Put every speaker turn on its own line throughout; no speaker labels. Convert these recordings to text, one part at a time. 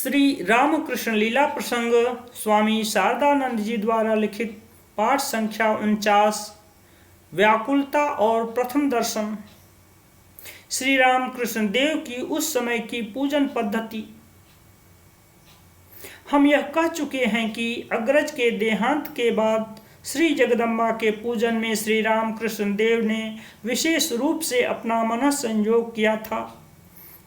श्री रामकृष्ण लीला प्रसंग स्वामी शारदानंद जी द्वारा लिखित पाठ संख्या 49 व्याकुलता और प्रथम दर्शन। श्री रामकृष्ण देव की उस समय की पूजन पद्धति। हम यह कह चुके हैं कि अग्रज के देहांत के बाद श्री जगदम्बा के पूजन में श्री रामकृष्ण देव ने विशेष रूप से अपना मन संयोग किया था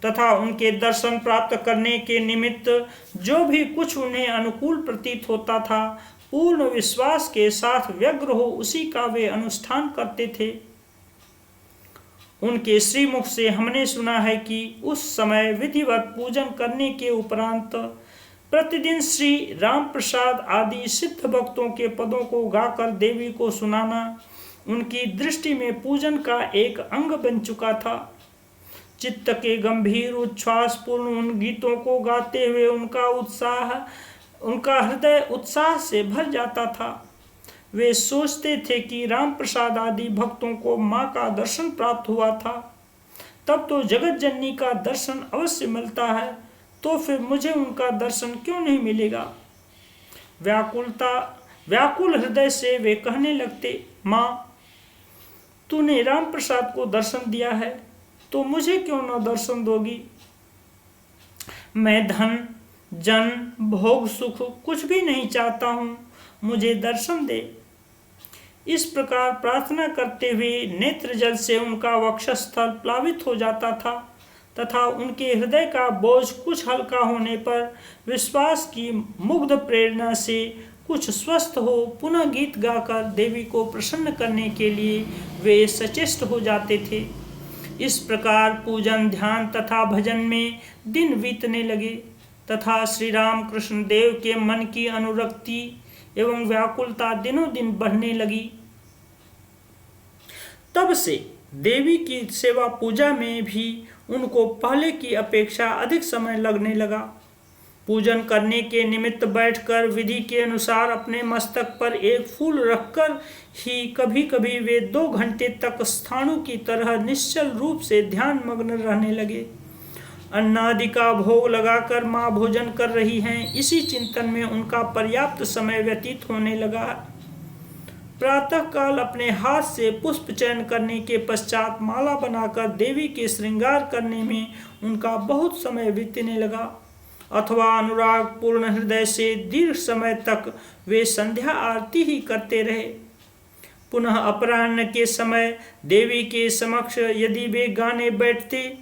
तथा उनके दर्शन प्राप्त करने के निमित्त जो भी कुछ उन्हें अनुकूल प्रतीत होता था, पूर्ण विश्वास के साथ व्यग्र हो उसी का वे अनुष्ठान करते थे। उनके श्रीमुख से हमने सुना है कि उस समय विधिवत पूजन करने के उपरांत प्रतिदिन श्री राम प्रसाद आदि सिद्ध भक्तों के पदों को गाकर देवी को सुनाना उनकी दृष्टि में पूजन का एक अंग बन चुका था। चित्त के गंभीर उच्छ्वास पूर्ण उन गीतों को गाते हुए उनका हृदय उत्साह से भर जाता था। वे सोचते थे कि राम प्रसाद आदि भक्तों को माँ का दर्शन प्राप्त हुआ था, तब तो जगत जननी का दर्शन अवश्य मिलता है, तो फिर मुझे उनका दर्शन क्यों नहीं मिलेगा। व्याकुल हृदय से वे कहने लगते, माँ तूने राम प्रसाद को दर्शन दिया है तो मुझे क्यों न दर्शन दोगी। मैं धन जन भोग सुख कुछ भी नहीं चाहता हूँ, मुझे दर्शन दे। इस प्रकार प्रार्थना करते हुए नेत्र जल से उनका वक्षस्थल प्लावित हो जाता था तथा उनके हृदय का बोझ कुछ हल्का होने पर विश्वास की मुग्ध प्रेरणा से कुछ स्वस्थ हो पुनः गीत गाकर देवी को प्रसन्न करने के लिए वे सचेष्ट हो जाते थे। इस प्रकार पूजन ध्यान तथा भजन में दिन बीतने लगे तथा श्री राम कृष्ण देव के मन की अनुरक्ति एवं व्याकुलता दिनों दिन बढ़ने लगी। तब से देवी की सेवा पूजा में भी उनको पहले की अपेक्षा अधिक समय लगने लगा। पूजन करने के निमित्त बैठकर विधि के अनुसार अपने मस्तक पर एक फूल रखकर ही कभी कभी वे 2 घंटे तक स्थाणु की तरह निश्चल रूप से ध्यान मग्न रहने लगे। अन्नादि का भोग लगाकर माँ भोजन कर रही हैं, इसी चिंतन में उनका पर्याप्त समय व्यतीत होने लगा। प्रातःकाल अपने हाथ से पुष्प चयन करने के पश्चात माला बनाकर देवी के श्रृंगार करने में उनका बहुत समय बीतने लगा अथवा अनुराग पूर्ण हृदय से दीर्घ समय तक वे संध्या आरती ही करते रहे। पुनः अपराह्न के समय देवी के समक्ष यदि वे गाने बैठते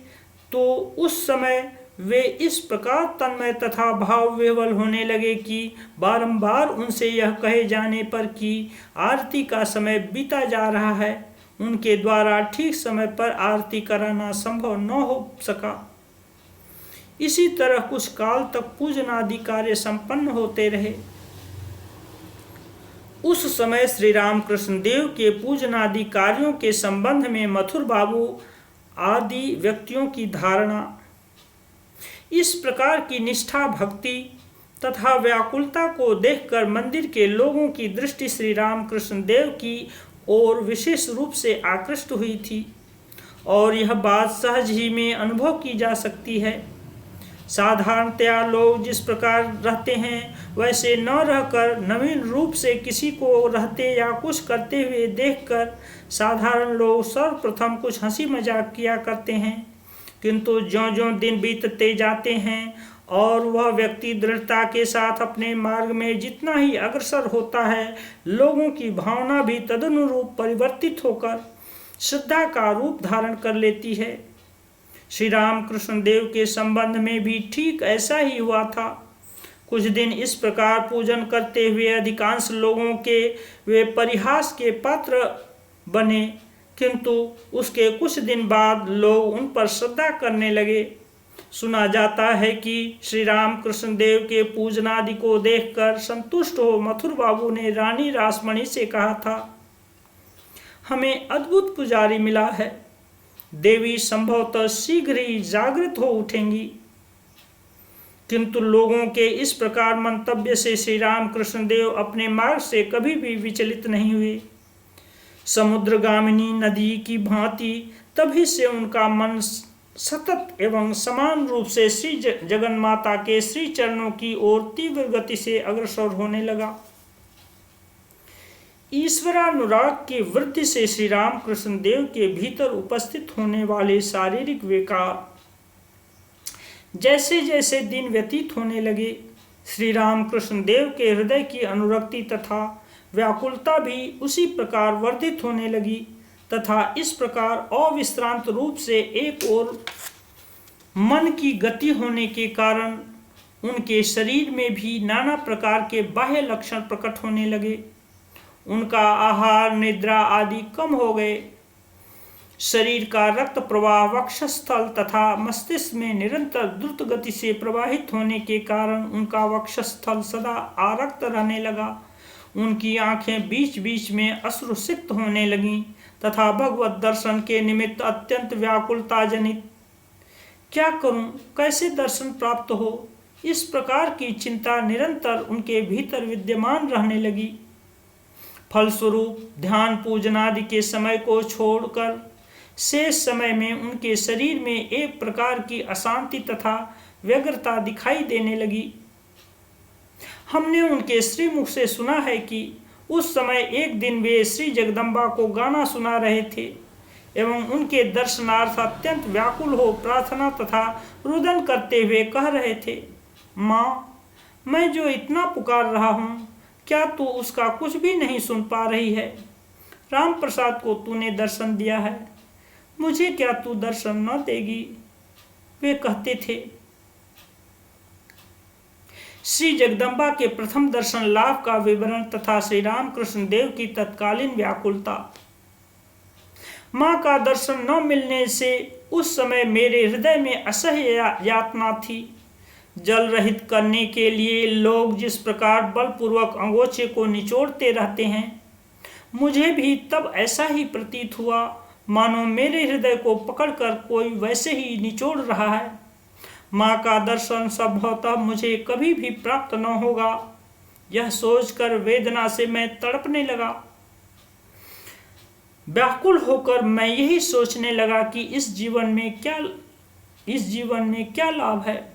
तो उस समय वे इस प्रकार तन्मय तथा भाव विह्वल होने लगे कि बारंबार उनसे यह कहे जाने पर कि आरती का समय बीता जा रहा है, उनके द्वारा ठीक समय पर आरती कराना संभव न हो सका। इसी तरह कुछ काल तक पूजन आदि कार्य संपन्न होते रहे। उस समय श्री रामकृष्ण देव के पूजन आदि कार्यों के संबंध में मथुर बाबू आदि व्यक्तियों की धारणा इस प्रकार की निष्ठा भक्ति तथा व्याकुलता को देखकर मंदिर के लोगों की दृष्टि श्री रामकृष्ण देव की ओर विशेष रूप से आकृष्ट हुई थी और यह बात सहज ही में अनुभव की जा सकती है। साधारणतया लोग जिस प्रकार रहते हैं वैसे न रहकर नवीन रूप से किसी को रहते या कुछ करते हुए देखकर साधारण लोग सर्वप्रथम कुछ हंसी मजाक किया करते हैं, किंतु ज्यों-ज्यों दिन बीतते जाते हैं और वह व्यक्ति दृढ़ता के साथ अपने मार्ग में जितना ही अग्रसर होता है, लोगों की भावना भी तदनुरूप परिवर्तित होकर श्रद्धा का रूप धारण कर लेती है। श्री रामकृष्ण देव के संबंध में भी ठीक ऐसा ही हुआ था। कुछ दिन इस प्रकार पूजन करते हुए अधिकांश लोगों के वे परिहास के पात्र बने, किंतु उसके कुछ दिन बाद लोग उन पर श्रद्धा करने लगे। सुना जाता है कि श्री रामकृष्ण देव के पूजनादि को देखकर संतुष्ट हो मथुर बाबू ने रानी रासमणी से कहा था, हमें अद्भुत पुजारी मिला है, देवी संभवतः शीघ्र ही जागृत हो उठेंगी। किंतु लोगों के इस प्रकार मंतव्य से श्री रामकृष्ण देव अपने मार्ग से कभी भी विचलित नहीं हुए। समुद्रगामिनी नदी की भांति तभी से उनका मन सतत एवं समान रूप से श्री जगन्माता के श्री चरणों की ओर तीव्र गति से अग्रसर होने लगा। ईश्वरानुराग की वृद्धि से श्री रामकृष्ण देव के भीतर उपस्थित होने वाले शारीरिक विकार जैसे जैसे दिन व्यतीत होने लगे, श्री रामकृष्ण देव के हृदय की अनुरक्ति तथा व्याकुलता भी उसी प्रकार वर्धित होने लगी तथा इस प्रकार अविश्रांत रूप से एक ओर मन की गति होने के कारण उनके शरीर में भी नाना प्रकार के बाह्य लक्षण प्रकट होने लगे। उनका आहार, निद्रा आदि कम हो गए। शरीर का रक्त प्रवाह वक्षस्थल तथा मस्तिष्क में निरंतर द्रुत गति से प्रवाहित होने के कारण उनका वक्षस्थल सदा आरक्त रहने लगा। उनकी आंखें बीच बीच में अश्रुसिक्त होने लगीं तथा भगवत दर्शन के निमित्त अत्यंत व्याकुलता जनित, क्या करूं, कैसे दर्शन प्राप्त हो, इस प्रकार की चिंता निरंतर उनके भीतर विद्यमान रहने लगी। फलस्वरूप ध्यान पूजन आदि के समय को छोड़कर शेष समय में उनके शरीर में एक प्रकार की अशांति तथा व्यग्रता दिखाई देने लगी। हमने उनके श्रीमुख से सुना है कि उस समय एक दिन वे श्री जगदम्बा को गाना सुना रहे थे एवं उनके दर्शनार्थ अत्यंत व्याकुल हो प्रार्थना तथा रुदन करते हुए कह रहे थे, माँ, मैं जो इतना पुकार रहा हूँ, क्या तू उसका कुछ भी नहीं सुन पा रही है? राम प्रसाद को तूने दर्शन दिया है, मुझे क्या तू दर्शन न देगी? वे कहते थे। श्री जगदम्बा के प्रथम दर्शन लाभ का विवरण तथा श्री रामकृष्ण देव की तत्कालीन व्याकुलता। माँ का दर्शन न मिलने से उस समय मेरे हृदय में असह्य यातना थी। जल रहित करने के लिए लोग जिस प्रकार बलपूर्वक अंगोछे को निचोड़ते रहते हैं, मुझे भी तब ऐसा ही प्रतीत हुआ, मानो मेरे हृदय को पकड़कर कोई वैसे ही निचोड़ रहा है। माँ का दर्शन संभवतः मुझे कभी भी प्राप्त न होगा, यह सोचकर वेदना से मैं तड़पने लगा। व्याकुल होकर मैं यही सोचने लगा कि इस जीवन में क्या लाभ है।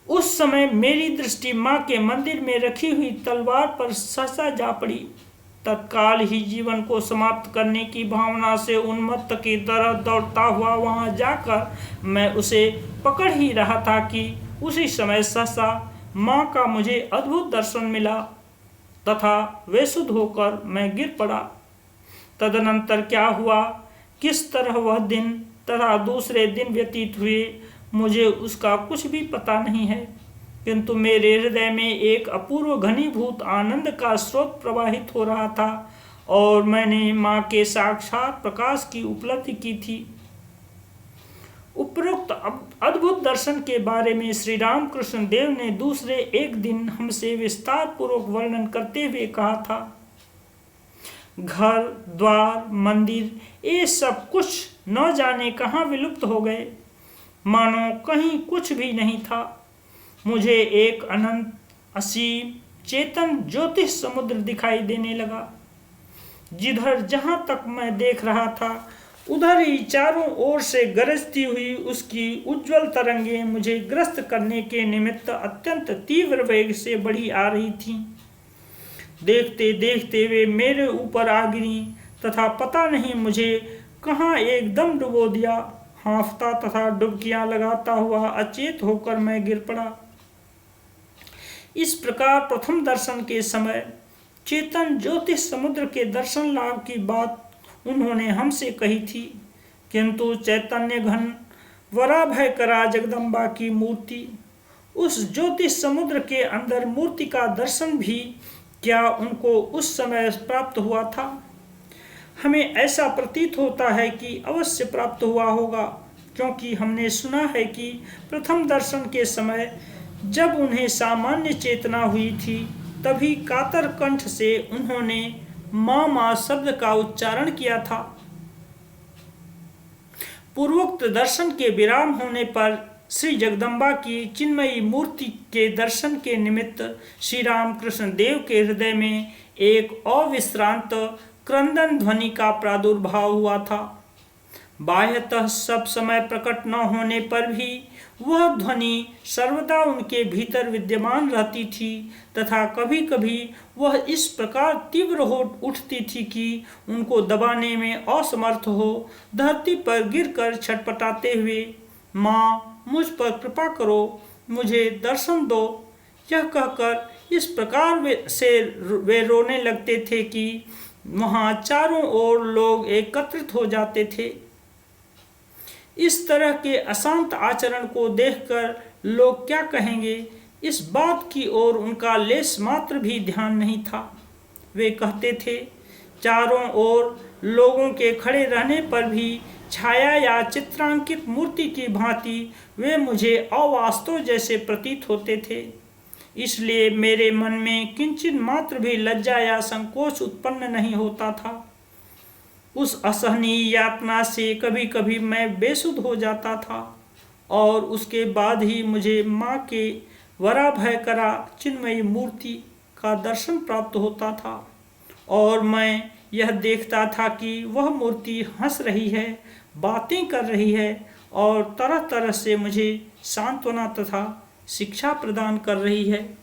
उस समय मेरी दृष्टि माँ के मंदिर में रखी हुई तलवार पर सहसा जा पड़ी। तत्काल ही जीवन को समाप्त करने की भावना से उन्मत्त की तरह दौड़ता हुआ वहां जाकर मैं उसे पकड़ ही रहा था कि उसी समय सहसा माँ का मुझे अद्भुत दर्शन मिला तथा बेसुध होकर मैं गिर पड़ा। तदनंतर क्या हुआ, किस तरह वह दिन तथा दूसरे दिन व्यतीत हुए, मुझे उसका कुछ भी पता नहीं है, किंतु मेरे हृदय में एक अपूर्व घनीभूत आनंद का स्रोत प्रवाहित हो रहा था और मैंने माँ के साक्षात प्रकाश की उपलब्धि की थी। उपरोक्त अद्भुत दर्शन के बारे में श्री रामकृष्ण देव ने दूसरे एक दिन हमसे विस्तार पूर्वक वर्णन करते हुए कहा था, घर द्वार मंदिर ये सब कुछ न जाने कहाँ विलुप्त हो गए, मानो कहीं कुछ भी नहीं था। मुझे एक अनंत असीम चेतन ज्योतिष समुद्र दिखाई देने लगा। जिधर जहां तक मैं देख रहा था उधर ही चारों ओर से गरजती हुई उसकी उज्जवल तरंगें मुझे ग्रस्त करने के निमित्त अत्यंत तीव्र वेग से बढ़ी आ रही थीं। देखते देखते वे मेरे ऊपर आ गिरी तथा पता नहीं मुझे कहाँ एकदम डुबो दिया। हाँफता तथा डुबकियां लगाता हुआ अचेत होकर मैं गिर पड़ा। इस प्रकार प्रथम दर्शन के समय चेतन ज्योतिष समुद्र के दर्शन लाभ की बात उन्होंने हमसे कही थी, किंतु चैतन्य घन वराभयकरा जगदम्बा की मूर्ति, उस ज्योतिष समुद्र के अंदर मूर्ति का दर्शन भी क्या उनको उस समय प्राप्त हुआ था? हमें ऐसा प्रतीत होता है कि अवश्य प्राप्त हुआ होगा, क्योंकि हमने सुना है कि प्रथम दर्शन के समय जब उन्हें सामान्य चेतना हुई थी तभी कातर कंठ से उन्होंने माँ माँ शब्द का उच्चारण किया था। पूर्वोक्त दर्शन के विराम होने पर श्री जगदम्बा की चिन्मयी मूर्ति के दर्शन के निमित्त श्री रामकृष्ण देव के हृदय में एक अविश्रांत क्रंदन ध्वनि का प्रादुर्भाव हुआ था। बाह्यतः सब समय प्रकट न होने पर भी वह ध्वनि सर्वदा उनके भीतर विद्यमान रहती थी तथा कभी कभी वह इस प्रकार तीव्र हो उठती थी कि उनको दबाने में असमर्थ हो धरती पर गिरकर छटपटाते हुए, माँ मुझ पर कृपा करो, मुझे दर्शन दो, यह कहकर इस प्रकार वे रोने लगते थे कि वहाँ चारों ओर लोग एकत्रित हो जाते थे। इस तरह के अशांत आचरण को देखकर लोग क्या कहेंगे, इस बात की ओर उनका लेश मात्र भी ध्यान नहीं था। वे कहते थे, चारों ओर लोगों के खड़े रहने पर भी छाया या चित्रांकित मूर्ति की भांति वे मुझे अवास्तव जैसे प्रतीत होते थे। इसलिए मेरे मन में किंचित मात्र भी लज्जा या संकोच उत्पन्न नहीं होता था। उस असहनीय यातना से कभी कभी मैं बेसुध हो जाता था और उसके बाद ही मुझे माँ के वराभयकरा चिन्मयी मूर्ति का दर्शन प्राप्त होता था और मैं यह देखता था कि वह मूर्ति हंस रही है, बातें कर रही है और तरह तरह से मुझे सांत्वना तथा शिक्षा प्रदान कर रही है।